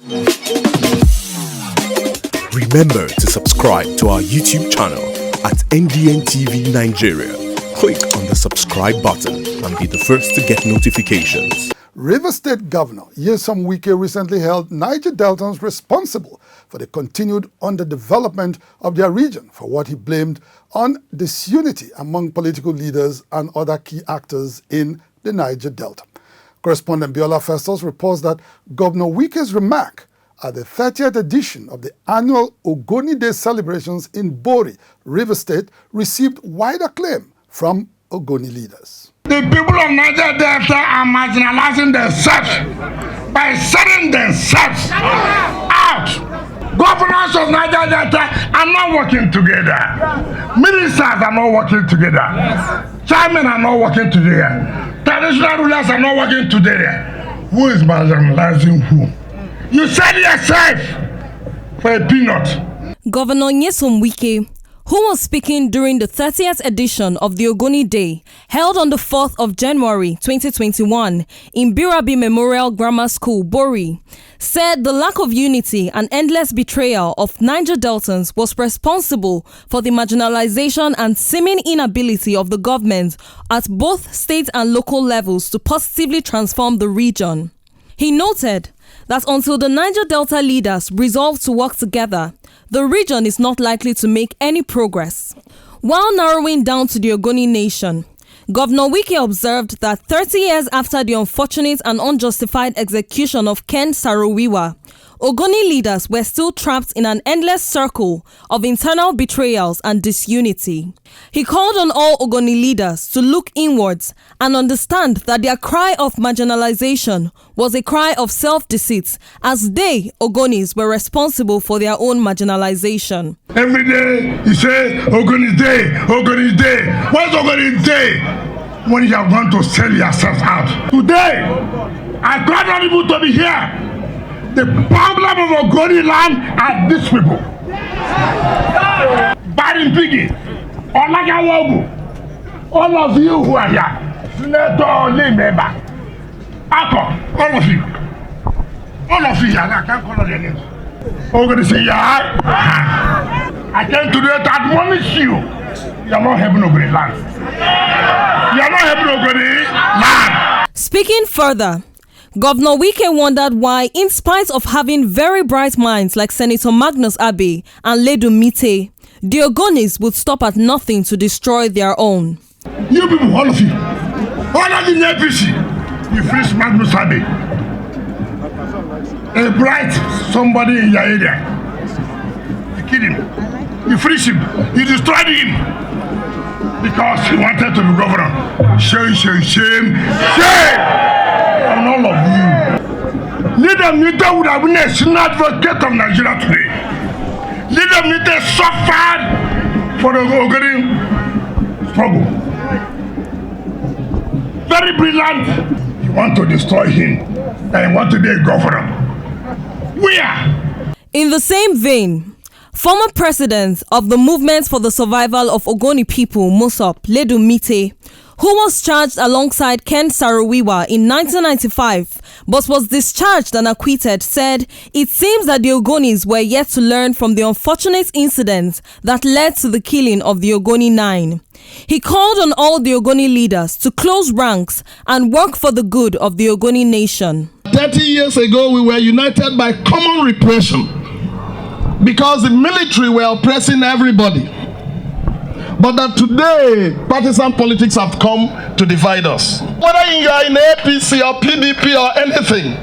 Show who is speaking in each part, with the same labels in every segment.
Speaker 1: Remember to subscribe to our YouTube channel at NDN TV Nigeria. Click on the subscribe button and be the first to get notifications.
Speaker 2: Rivers State Governor Nyesom Wike recently held Niger Deltans responsible for the continued underdevelopment of their region for what he blamed on disunity among political leaders and other key actors in the Niger Delta. Correspondent Biola Festus reports that Governor Wike's remark at the 30th edition of the annual Ogoni Day celebrations in Bori, River State, received wide acclaim from Ogoni leaders.
Speaker 3: The people of Niger Delta are marginalizing themselves by selling themselves out. Governors of Niger Delta are not working together. Ministers are not working together. Chairmen are not working together. Traditional rulers are not working together. Who is marginalizing who? You said yourself for a peanut.
Speaker 4: Governor Nyesom Wike, who was speaking during the 30th edition of the Ogoni Day, held on the 4th of January 2021 in Birabi Memorial Grammar School, Bori, said the lack of unity and endless betrayal of Niger Deltans was responsible for the marginalization and seeming inability of the government at both state and local levels to positively transform the region. He noted that until the Niger Delta leaders resolve to work together, the region is not likely to make any progress. While narrowing down to the Ogoni nation, Governor Wike observed that 30 years after the unfortunate and unjustified execution of Ken Saro-Wiwa, Ogoni leaders were still trapped in an endless circle of internal betrayals and disunity. He called on all Ogoni leaders to look inwards and understand that their cry of marginalization was a cry of self-deceit, as they, Ogonis, were responsible for their own marginalization.
Speaker 3: Every day you say, Ogoni Day, Ogoni Day. What's Ogoni Day? When you are going to sell yourself out. Today, I got all people to be here. The problem of Ogoni land are these people. Barin Piggy, Olagawogu, all of you who are here, Senator Limeba, Ako, all of you here, I can't call your names. Ogoni say, yeah, I came today to admonish you. You are not having Ogoni land. You are not having Ogoni land.
Speaker 4: Speaking further, Governor Wike wondered why, in spite of having very bright minds like Senator Magnus Abe and Ledu Mite, the Ogonis would stop at nothing to destroy their own.
Speaker 3: You people, all of you in the APC, you finish Magnus Abe, a bright somebody in your area. You kill him, you finish him, you destroyed him because he wanted to be governor. Shame. On all of you. Leader Mite would have been a senior advocate of Nigeria today. Leader Mite suffered for the Ogoni struggle. Very brilliant. You want to destroy him and you want to be a governor. Where?
Speaker 4: In the same vein, former president of the Movement for the Survival of Ogoni People, MOSOP, Ledu Mite, who was charged alongside Ken Saro-Wiwa in 1995 but was discharged and acquitted, said it seems that the Ogonis were yet to learn from the unfortunate incident that led to the killing of the Ogoni 9. He called on all the Ogoni leaders to close ranks and work for the good of the Ogoni nation.
Speaker 5: 30 years ago, we were united by common repression because the military were oppressing everybody. But that today, partisan politics have come to divide us. Whether you are in APC or PDP or anything,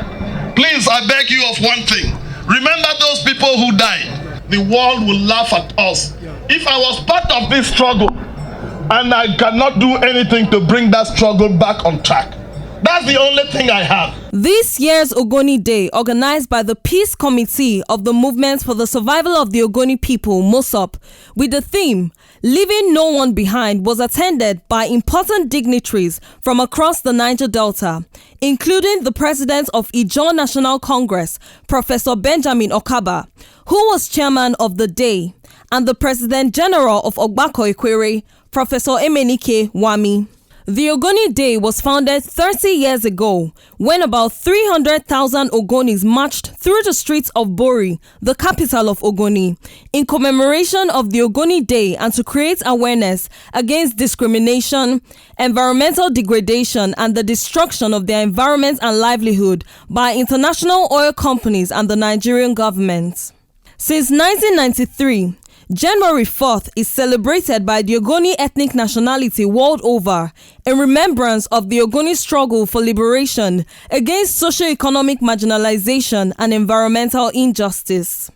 Speaker 5: please, I beg you of one thing. Remember those people who died. The world will laugh at us. If I was part of this struggle and I cannot do anything to bring that struggle back on track, that's the only thing I have.
Speaker 4: This year's Ogoni Day, organized by the Peace Committee of the Movement for the Survival of the Ogoni People, MOSOP, with the theme, Leaving No One Behind, was attended by important dignitaries from across the Niger Delta, including the president of Ijaw National Congress, Professor Benjamin Okaba, who was chairman of the day, and the President General of Ogbako Ikwere, Professor Emenike Wami. The Ogoni Day was founded 30 years ago when about 300,000 Ogonis marched through the streets of Bori, the capital of Ogoni, in commemoration of the Ogoni Day and to create awareness against discrimination, environmental degradation and the destruction of their environment and livelihood by international oil companies and the Nigerian government. Since 1993, January 4th is celebrated by the Ogoni ethnic nationality world over in remembrance of the Ogoni struggle for liberation against socio-economic marginalization and environmental injustice.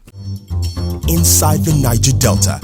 Speaker 1: Inside the Niger Delta,